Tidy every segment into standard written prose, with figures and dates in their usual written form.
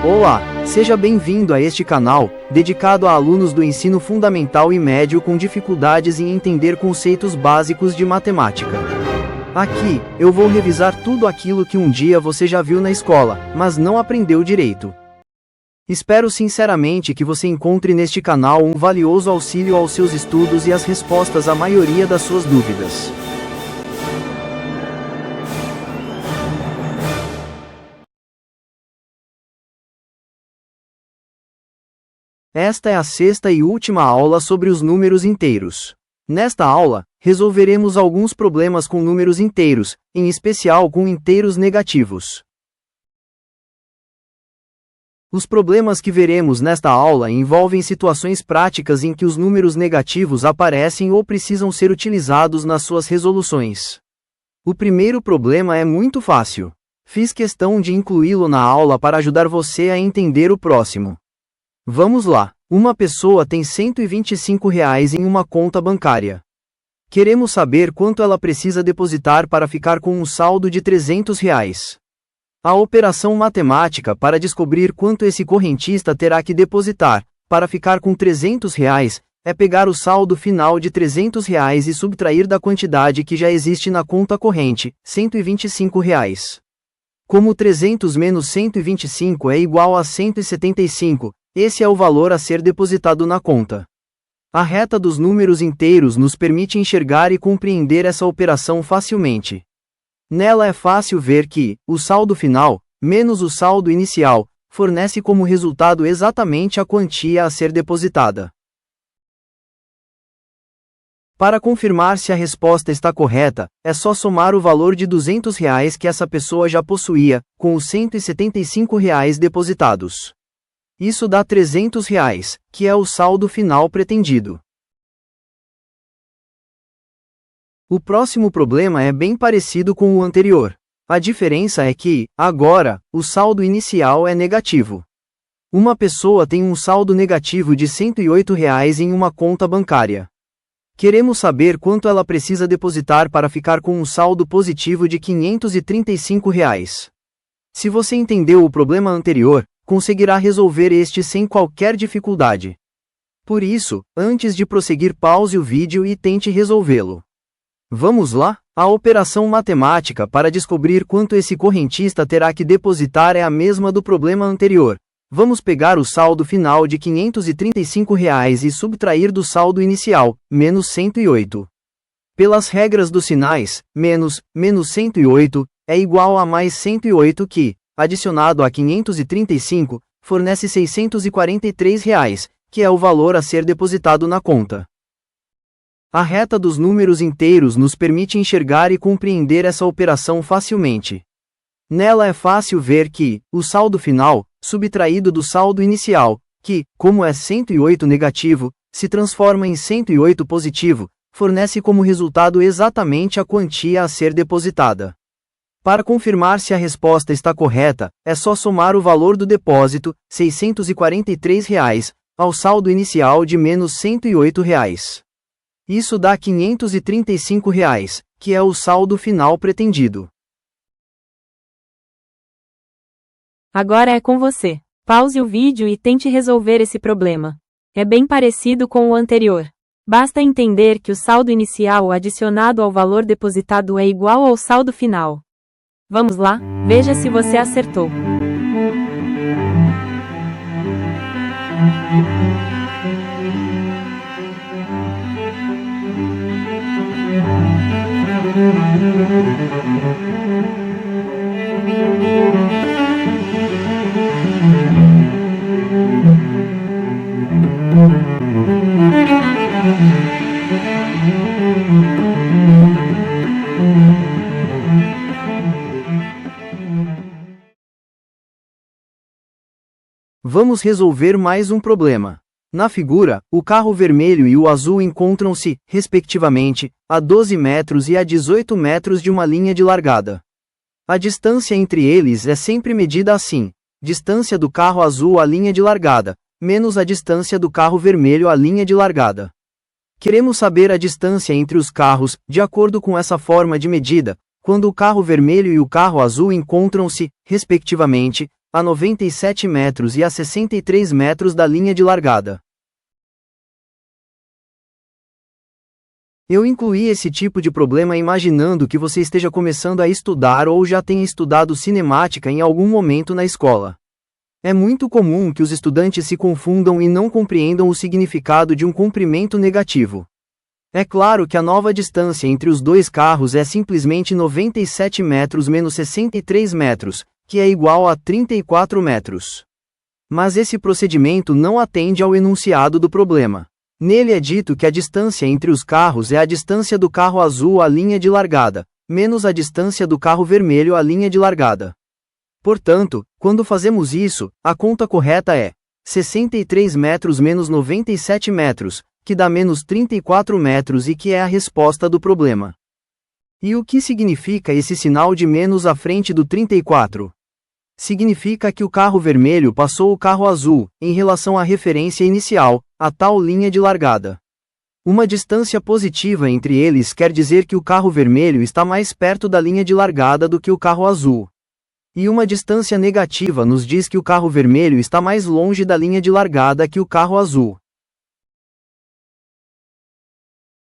Olá, seja bem-vindo a este canal, dedicado a alunos do ensino fundamental e médio com dificuldades em entender conceitos básicos de matemática. Aqui, eu vou revisar tudo aquilo que um dia você já viu na escola, mas não aprendeu direito. Espero sinceramente que você encontre neste canal um valioso auxílio aos seus estudos e as respostas à maioria das suas dúvidas. Esta é a sexta e última aula sobre os números inteiros. Nesta aula, resolveremos alguns problemas com números inteiros, em especial com inteiros negativos. Os problemas que veremos nesta aula envolvem situações práticas em que os números negativos aparecem ou precisam ser utilizados nas suas resoluções. O primeiro problema é muito fácil. Fiz questão de incluí-lo na aula para ajudar você a entender o próximo. Vamos lá. Uma pessoa tem R$ 125 em uma conta bancária. Queremos saber quanto ela precisa depositar para ficar com um saldo de R$ 300. A operação matemática para descobrir quanto esse correntista terá que depositar, para ficar com R$ 300, é pegar o saldo final de R$ 300 e subtrair da quantidade que já existe na conta corrente, R$ 125. Como 300 menos 125 é igual a 175, esse é o valor a ser depositado na conta. A reta dos números inteiros nos permite enxergar e compreender essa operação facilmente. Nela é fácil ver que, o saldo final, menos o saldo inicial, fornece como resultado exatamente a quantia a ser depositada. Para confirmar se a resposta está correta, é só somar o valor de R$ 200 que essa pessoa já possuía, com os R$ 175 depositados. Isso dá R$ 300, que é o saldo final pretendido. O próximo problema é bem parecido com o anterior. A diferença é que, agora, o saldo inicial é negativo. Uma pessoa tem um saldo negativo de R$ 108 em uma conta bancária. Queremos saber quanto ela precisa depositar para ficar com um saldo positivo de R$ 535. Se você entendeu o problema anterior, conseguirá resolver este sem qualquer dificuldade. Por isso, antes de prosseguir, pause o vídeo e tente resolvê-lo. Vamos lá? A operação matemática para descobrir quanto esse correntista terá que depositar é a mesma do problema anterior. Vamos pegar o saldo final de R$ 535 e subtrair do saldo inicial, menos 108. Pelas regras dos sinais, menos 108, é igual a mais 108 que, adicionado a 535, fornece R$ 643, que é o valor a ser depositado na conta. A reta dos números inteiros nos permite enxergar e compreender essa operação facilmente. Nela é fácil ver que, o saldo final, subtraído do saldo inicial, que, como é 108 negativo, se transforma em 108 positivo, fornece como resultado exatamente a quantia a ser depositada. Para confirmar se a resposta está correta, é só somar o valor do depósito, R$ 643, ao saldo inicial de menos R$ 108. Isso dá R$ 535, que é o saldo final pretendido. Agora é com você. Pause o vídeo e tente resolver esse problema. É bem parecido com o anterior. Basta entender que o saldo inicial adicionado ao valor depositado é igual ao saldo final. Vamos lá, veja se você acertou. Vamos resolver mais um problema. Na figura, o carro vermelho e o azul encontram-se, respectivamente, a 12 metros e a 18 metros de uma linha de largada. A distância entre eles é sempre medida assim: distância do carro azul à linha de largada, menos a distância do carro vermelho à linha de largada. Queremos saber a distância entre os carros. De acordo com essa forma de medida, quando o carro vermelho e o carro azul encontram-se, respectivamente, a 97 metros e a 63 metros da linha de largada. Eu incluí esse tipo de problema imaginando que você esteja começando a estudar ou já tenha estudado cinemática em algum momento na escola. É muito comum que os estudantes se confundam e não compreendam o significado de um comprimento negativo. É claro que a nova distância entre os dois carros é simplesmente 97 metros menos 63 metros, que é igual a 34 metros. Mas esse procedimento não atende ao enunciado do problema. Nele é dito que a distância entre os carros é a distância do carro azul à linha de largada, menos a distância do carro vermelho à linha de largada. Portanto, quando fazemos isso, a conta correta é 63 metros menos 97 metros, que dá menos 34 metros e que é a resposta do problema. E o que significa esse sinal de menos à frente do 34? Significa que o carro vermelho passou o carro azul, em relação à referência inicial, a tal linha de largada. Uma distância positiva entre eles quer dizer que o carro vermelho está mais perto da linha de largada do que o carro azul. E uma distância negativa nos diz que o carro vermelho está mais longe da linha de largada que o carro azul.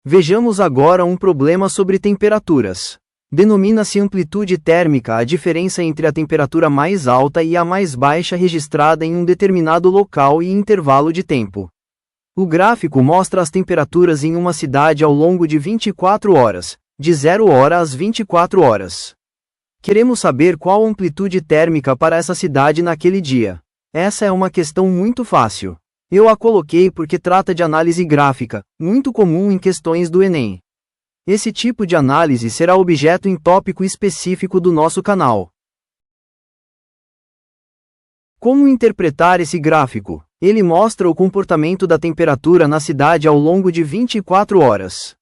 Vejamos agora um problema sobre temperaturas. Denomina-se amplitude térmica a diferença entre a temperatura mais alta e a mais baixa registrada em um determinado local e intervalo de tempo. O gráfico mostra as temperaturas em uma cidade ao longo de 24 horas, de 0 hora às 24 horas. Queremos saber qual a amplitude térmica para essa cidade naquele dia. Essa é uma questão muito fácil. Eu a coloquei porque trata de análise gráfica, muito comum em questões do Enem. Esse tipo de análise será objeto em tópico específico do nosso canal. Como interpretar esse gráfico? Ele mostra o comportamento da temperatura na cidade ao longo de 24 horas.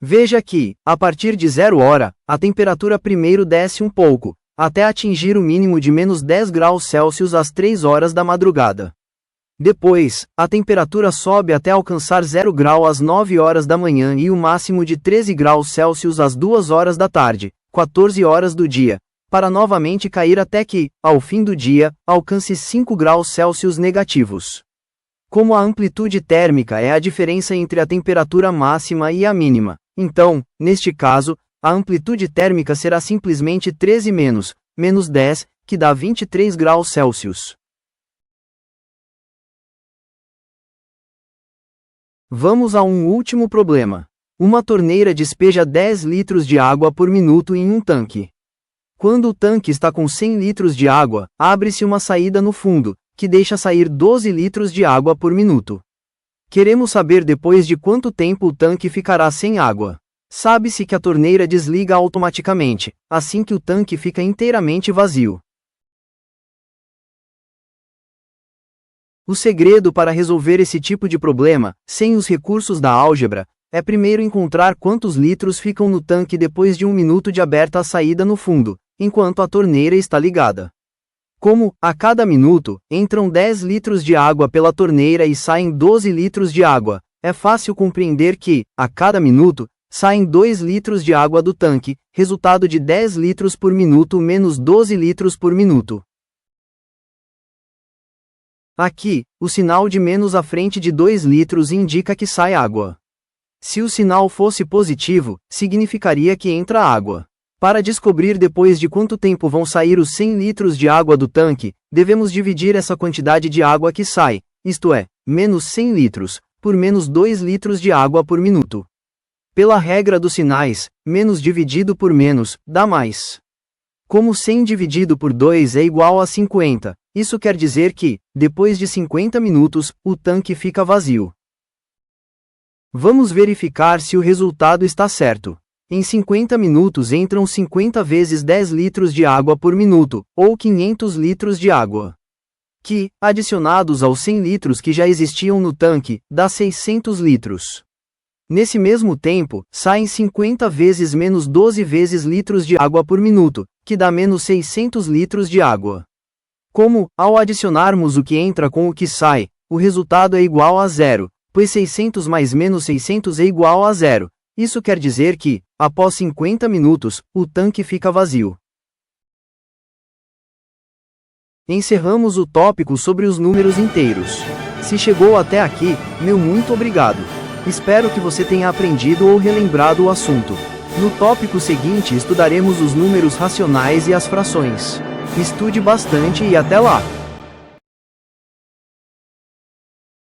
Veja que, a partir de 0 hora, a temperatura primeiro desce um pouco, até atingir o mínimo de menos 10 graus Celsius às 3 horas da madrugada. Depois, a temperatura sobe até alcançar 0 grau às 9 horas da manhã e o máximo de 13 graus Celsius às 2 horas da tarde, 14 horas do dia, para novamente cair até que, ao fim do dia, alcance 5 graus Celsius negativos. Como a amplitude térmica é a diferença entre a temperatura máxima e a mínima, então, neste caso, a amplitude térmica será simplesmente 13 menos 10, que dá 23 graus Celsius. Vamos a um último problema. Uma torneira despeja 10 litros de água por minuto em um tanque. Quando o tanque está com 100 litros de água, abre-se uma saída no fundo, que deixa sair 12 litros de água por minuto. Queremos saber depois de quanto tempo o tanque ficará sem água. Sabe-se que a torneira desliga automaticamente, assim que o tanque fica inteiramente vazio. O segredo para resolver esse tipo de problema, sem os recursos da álgebra, é primeiro encontrar quantos litros ficam no tanque depois de 1 minuto de aberta a saída no fundo, enquanto a torneira está ligada. Como, a cada minuto, entram 10 litros de água pela torneira e saem 12 litros de água, é fácil compreender que, a cada minuto, saem 2 litros de água do tanque, resultado de 10 litros por minuto menos 12 litros por minuto. Aqui, o sinal de menos à frente de 2 litros indica que sai água. Se o sinal fosse positivo, significaria que entra água. Para descobrir depois de quanto tempo vão sair os 100 litros de água do tanque, devemos dividir essa quantidade de água que sai, isto é, menos 100 litros, por menos 2 litros de água por minuto. Pela regra dos sinais, menos dividido por menos, dá mais. Como 100 dividido por 2 é igual a 50, isso quer dizer que, depois de 50 minutos, o tanque fica vazio. Vamos verificar se o resultado está certo. Em 50 minutos entram 50 vezes 10 litros de água por minuto, ou 500 litros de água. Que, adicionados aos 100 litros que já existiam no tanque, dá 600 litros. Nesse mesmo tempo, saem 50 vezes menos 12 vezes litros de água por minuto, que dá menos 600 litros de água. Como, ao adicionarmos o que entra com o que sai, o resultado é igual a zero, pois 600 mais menos 600 é igual a zero, Isso quer dizer que, após 50 minutos, o tanque fica vazio. Encerramos o tópico sobre os números inteiros. Se chegou até aqui, meu muito obrigado. Espero que você tenha aprendido ou relembrado o assunto. No tópico seguinte estudaremos os números racionais e as frações. Estude bastante e até lá!